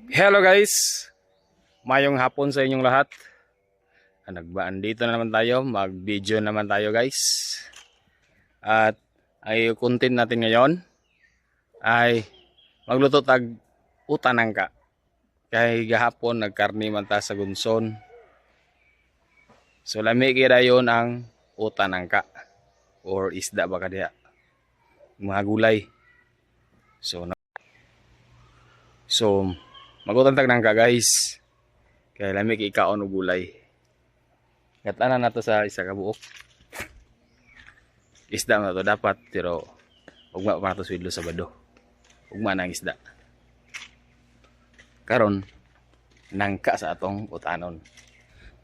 Hello guys, mayong hapon sa inyong lahat. Dito na naman tayo, mag-video naman tayo guys. At ay content natin ngayon ay magluto tag utanangka. Kay gahapon nagkarni man ta sa Gunson. So lami kira yon ang utanangka or isda baka diha. Mga gulay. So magutang tag nangka guys. Kay lami kay ikaon og gulay. Ngatanan nato sa isa ka buok. Isda na to dapat pero ugma pa nato swidlo sa bado. Ugma nang isda. Karon nangka sa atong utanon.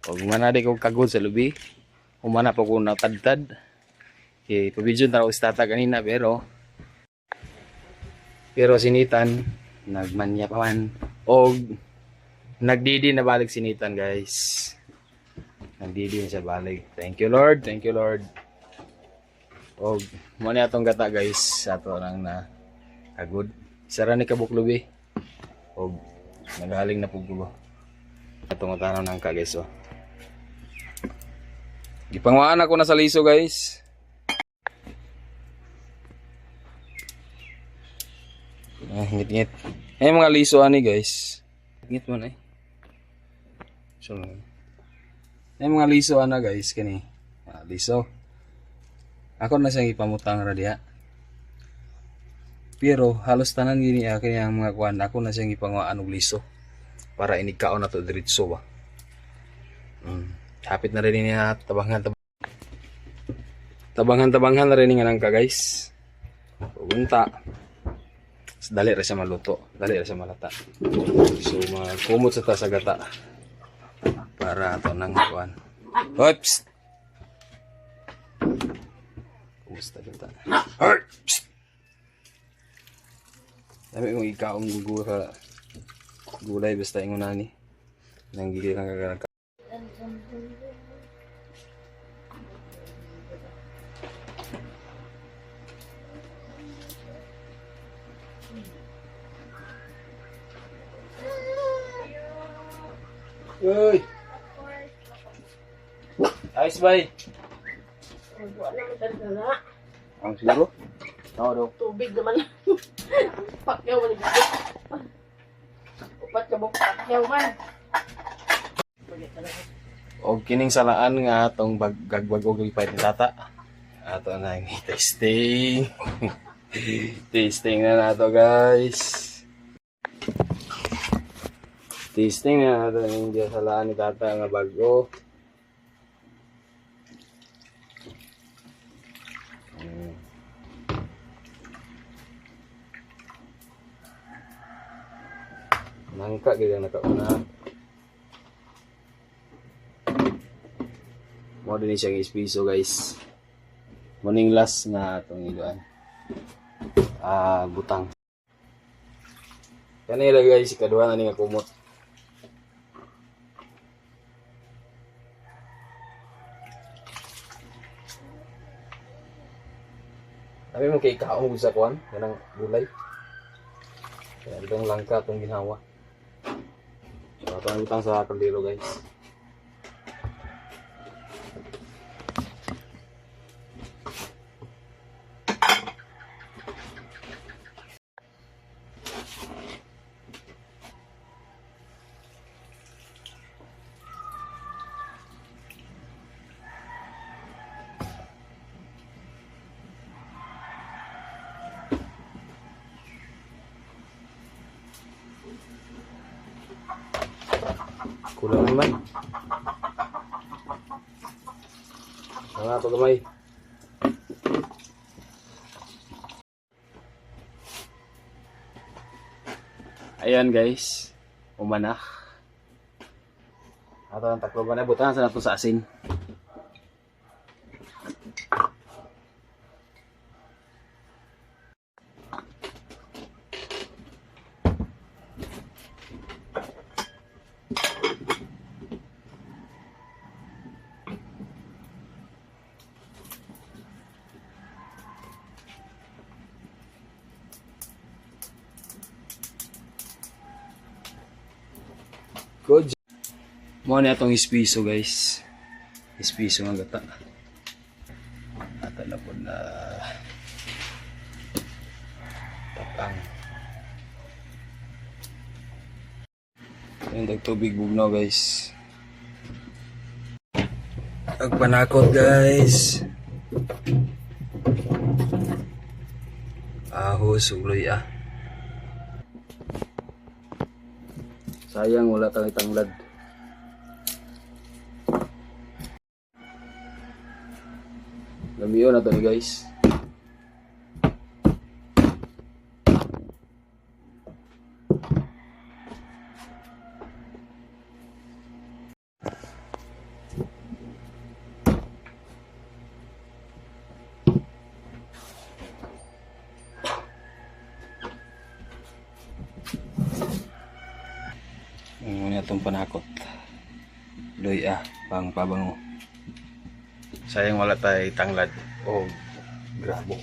Ugma na di ko kagod sa lubi. Humana pa ko natadtad. Kay pabidyon ta og istata kanina pero sinitan nagmanya pa man og nagdidi na balik sinitan guys. Nagdidi na siya balik. Thank you Lord, thank you Lord. Og mo ni atong gata guys, ato lang na agud. Sara ni kabuklubi. Og nagaling na puggulo. Atong utanon nang ka guys oh. Gipangwaan ako na sa liso guys. Ngit-ngit. Eh mga liso ani guys. Ngit man eh. So mga liso ana guys kani. Liso. Ako na siyang ipamutang ra diha. Pero halos tanan gini akin ang mga kuan, ako na siyang ipangwaan og liso para inigkaon na to diretso ba. Hapit na rin niya tabangan na rin nga nang ka guys. Pugunta. Dali ra siya maluto, dali ra siya malata. So magkumot sa ta sa gata para ato nang kuan. Oops. Kumusta gata? Oops. Sabi kong ikaong gulay basta ingon nani. Nang gigil kang kagalang. Uy! Ayos ba eh? Wala naman talaga na. Ang siguro? Oo daw. Tubig naman. Pakyaw man dito. Upat ka mo pakyaw man. Og kining salaan nga atong gagbag-og ipait ni tata. Ato na ang testing. Testing na nato guys. Testing na nato ang salaan ni tata nga bago. Nangka gid ang nakauna. Mo din siya ispiso guys. Morning last na atong iluan. Butang. Kanila guys ikaduha na ni nga kumot. Sabi mo kay kaong sa kuan, kanang gulay. Kaya itong langka itong ginawa. So, ito ang butang sa kaldero guys. Kulang naman. Mga ito gamay. Ayan guys. Umanak. Ato ang takloban na butangan sa nato sa asin. Good. Mo na itong ispiso guys. Ispiso nga gata. At na po na tapang. Yung tubig bugnaw guys. Agpanakot guys. Ahos, uloy ah. Sayang wala tang itanglad. Lamiyo na to ni guys. Ang itong panakot. Loy ah, pang pabango. Sayang wala tayo tanglad. Oh, grabo.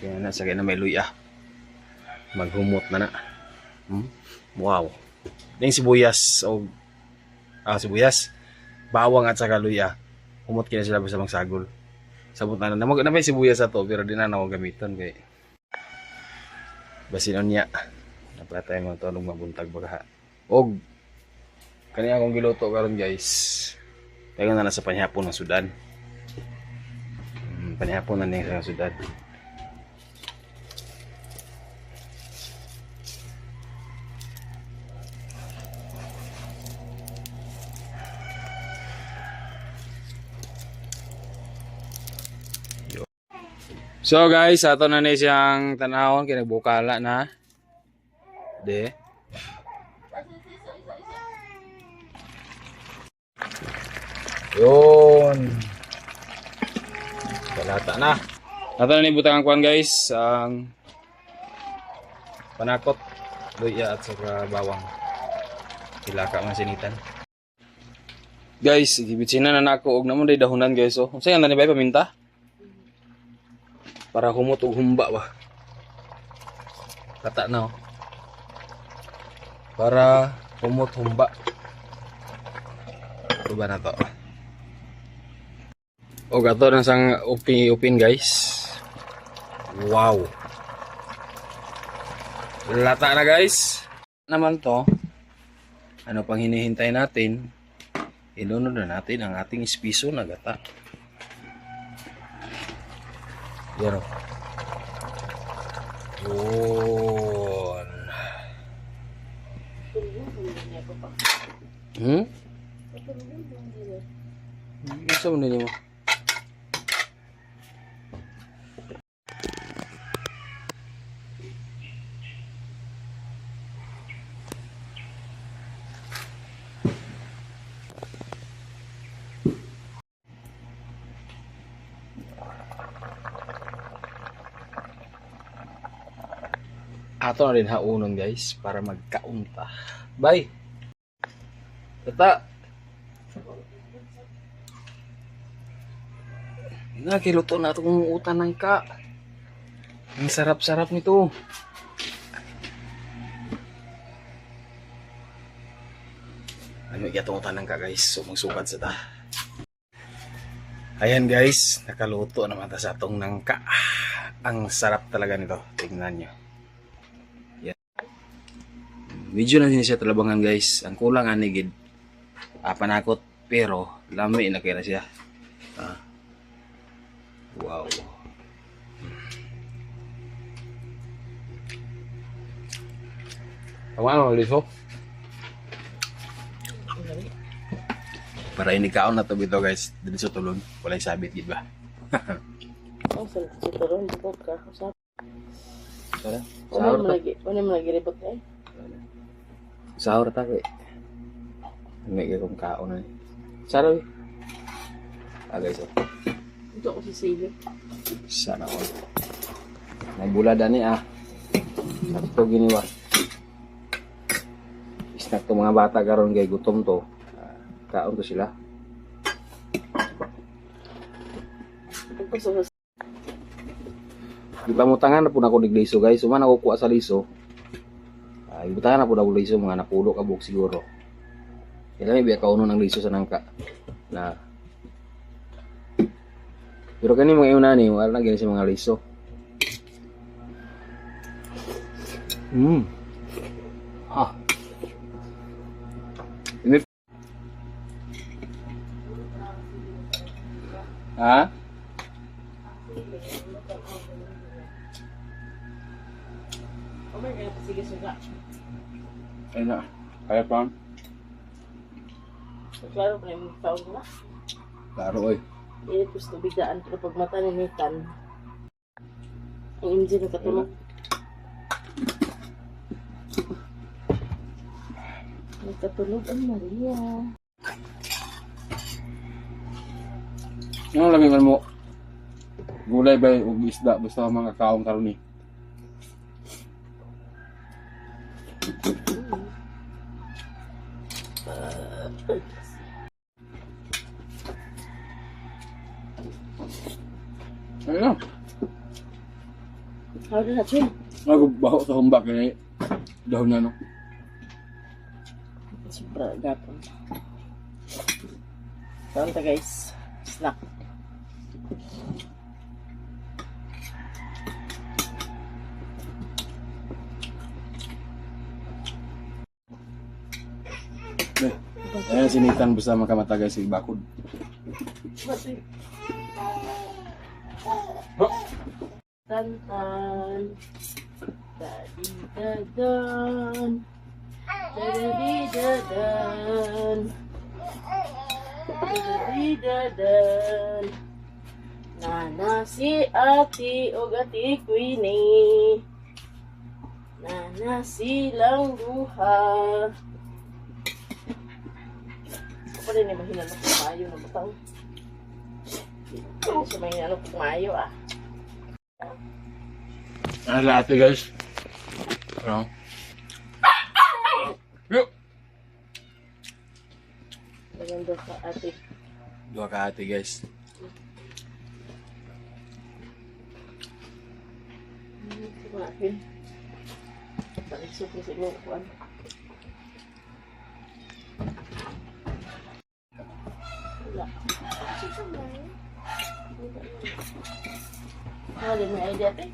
Kaya na, sagay na may loy ah. Maghumot na na. Wow. Yung sibuyas. Oh, sibuyas. Bawang at saka loy ah. Humot kina sila sa mga sagol. Sabot na na. Na may sibuyas ato, pero di na ako gamiton. Kaya basinon niya. Napala tayo mga tulong mabuntag baga. Og kaniya akong giluto karon guys. Tayo na nasa panihapon ng Sudan. Panihapon na niya sa Sudan. So guys, ato na ni siyang tanahon kinagbukala na. De. Yun. Balata na. Ato na ni butang ang kuan guys, ang panakot, luya at saka bawang. Ilaka man sinitan. Guys, gibitsina na nako og namon day dahonan guys oh. Unsa yan na ni bay paminta? Para humot og humba ba. Kata na oh. Para humot humba. Tuba na to. O gato na sang upin guys. Wow. Lata na guys. Naman to. Ano pang hinihintay natin? Ilunod na natin ang ating ispiso na gata. Yan o. Yun. Isa mo nila mo. Ato na rin haunon guys para magkaunta. Bye. Tata. Nakiluto na ito kung utan ng ka. Ang sarap-sarap nito. Ano itong utan ng ka guys. So magsukat sa ta. Ayan guys. Nakaluto naman ta sa itong nangka. Ang sarap talaga nito. Tingnan nyo. Medyo na din siya talabangan guys. Ang kulang anigid. Panakot pero lami na kaya siya. Wow. Ano liso? Para inikaon na to bito guys. Dito sa tulon. Walay sabit gid ba? Oh, sa tulon dito ka. Usap. Sara? Ano mo lagi ribot eh? Sahur ta kay. May kong kaon na. Sara wi. Guys. Ito ko si Silip. Sana all. May bulada ni Sakto giniwa. Snack to mga bata karon kay gutom to. Kaon to sila. Ipamutangan na po na ako liso guys. Suman ako kuha sa liso. Ibutahan na po daw liso mga napulo ka buhok siguro. Kailan may biya kauno ng liso sa nangka na. Pero kani mga iuna ni wala na gani sa mga liso. Ha. Ini ha? Oh my God, sige suga. Ay na. Kaya pa. Klaro pa yung taon na. Klaro oy. Ini gusto bigdaan pero pag mata ni Nitan. Ang engine na katulog. Nagkatulog ang Maria. Ano lagi man mo? Gulay ba o isda basta mga kaong karon ni. Ano? How did that change? Baho sa humbak kay dahon na no. Sobra gapon. Karon ta guys. Snack. Ayan sinitan basta makamatagay si bakod. Tantan. Dadi dadan. Dadi dadan. Dadi dadan. Nana si ati o ati Queenie. Nana silang duha. Ako rin yung mahinanok ng mayo na butang. Hindi siya mahinanok ng mayo ah. Ano lahat guys? Ano? Yuk! Maganda sa ate. Dua ka ate guys. Kumain. Balisok ko siguro kuan. Wala. Wala may idea ate.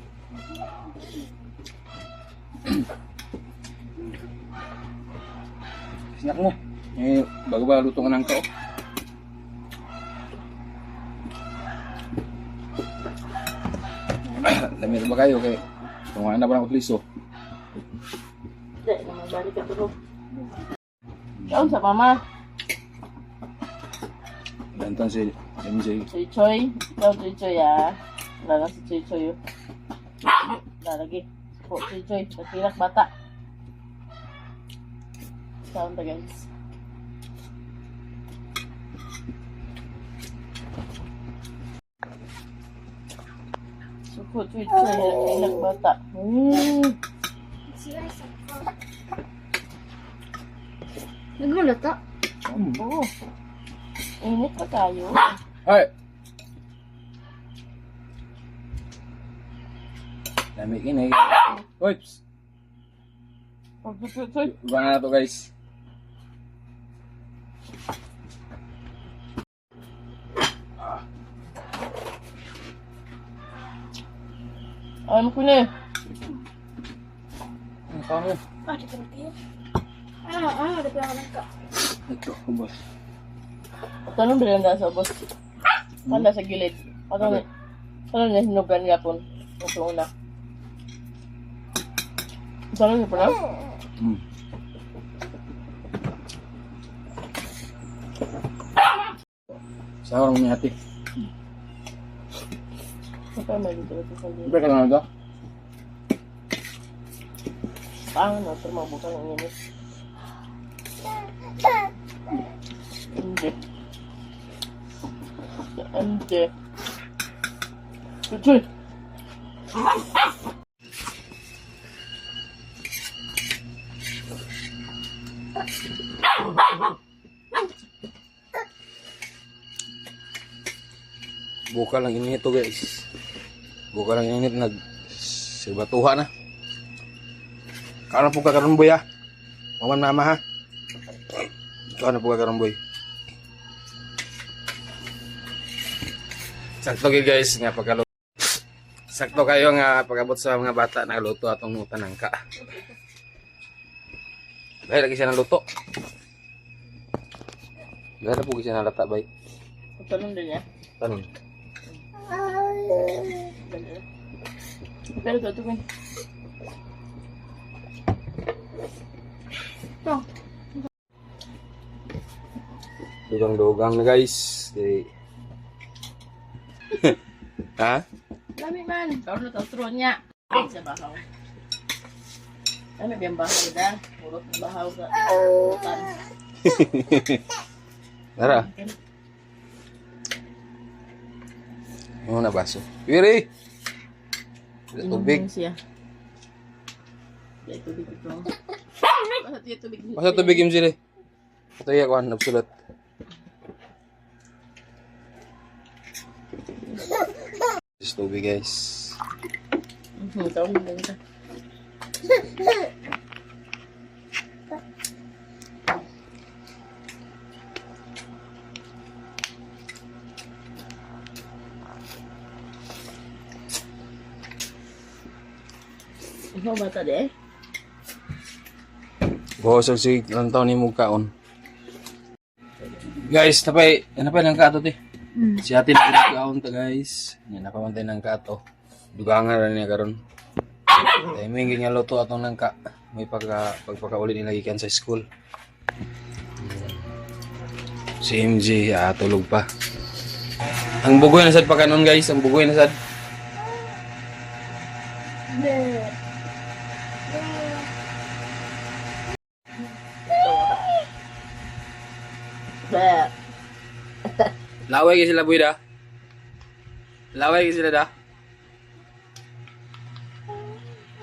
Snack mo. Eh, bago ba luto ka ng tao? Lamit ba kayo kay tungan na ba ng utliso? Hindi, naman balik ka tulog. Kaon sa mama. Dantan si MJ. Choy Choy. Ikaw Choy Choy ah. Wala na si Choy Choy oh. Lalagi. Po Choy Choy. Natilak bata. Kaon ta guys. Suko Choy Choy. Natilak bata. Nagluluto? Oo. Init pa tayo. Ay! Lamig ini. Oops! Choy. Iba na to guys. Ano ko na? Ang kamu. Ah, di ka na kayo. Ano, di ka na ka. Ito, boss. Tanong bilang na sa boss. Kanda sa gilid. Tanong na hinugan niya po. Ito una. Tanong niyo po na? Sahur mo ni ate. Ito may dito sa gilid. Iba ka lang ito? Paano na ito mabukan ang init? Hindi. Hindi. Choy. Buka lang init to guys. Buka lang init nag sibatuha na. Kaon na po ka karon boy ha. Maman mama ha. Kaon na po ka karon boy. Sakto gyud guys nga pagkaluto. Sakto kayo nga pagabot sa mga bata na luto atong tanangka. Bay lagi siya ng luto. Gala po siya nalata bay. Tanong din niya. Tanon. Pero ito ko. Ito. Dugang-dugang na guys. Okay. Ha? Dami man. Karon na tawtro niya. Sa bahaw. Dami biyang bahaw da. Purot na bahaw sa utan. Tara. Ano na baso? Wiri! Tubig. Inumin siya. Dahil tubig ito. Basta tiyo tubig. Masa tubig yung sila. Ito yung kuhan, nabsulat. This tubig guys. Taon na din ka. Ikaw bata de? Bosog si ilang taon ni Mugkaon. Guys, napay ng kato te. Si atin Mugkaon ta guys. Yan, napamantay ng kato. Dugangan rin niya karon. Timing nga luto atong nangka. May pagpakauli nila gikan sa school. Si MJ, tulog pa. Ang bugoy na sad pa kanon guys, ang bugoy na sad. Ba. Laway kasi sila buhay da. Laway kasi sila da.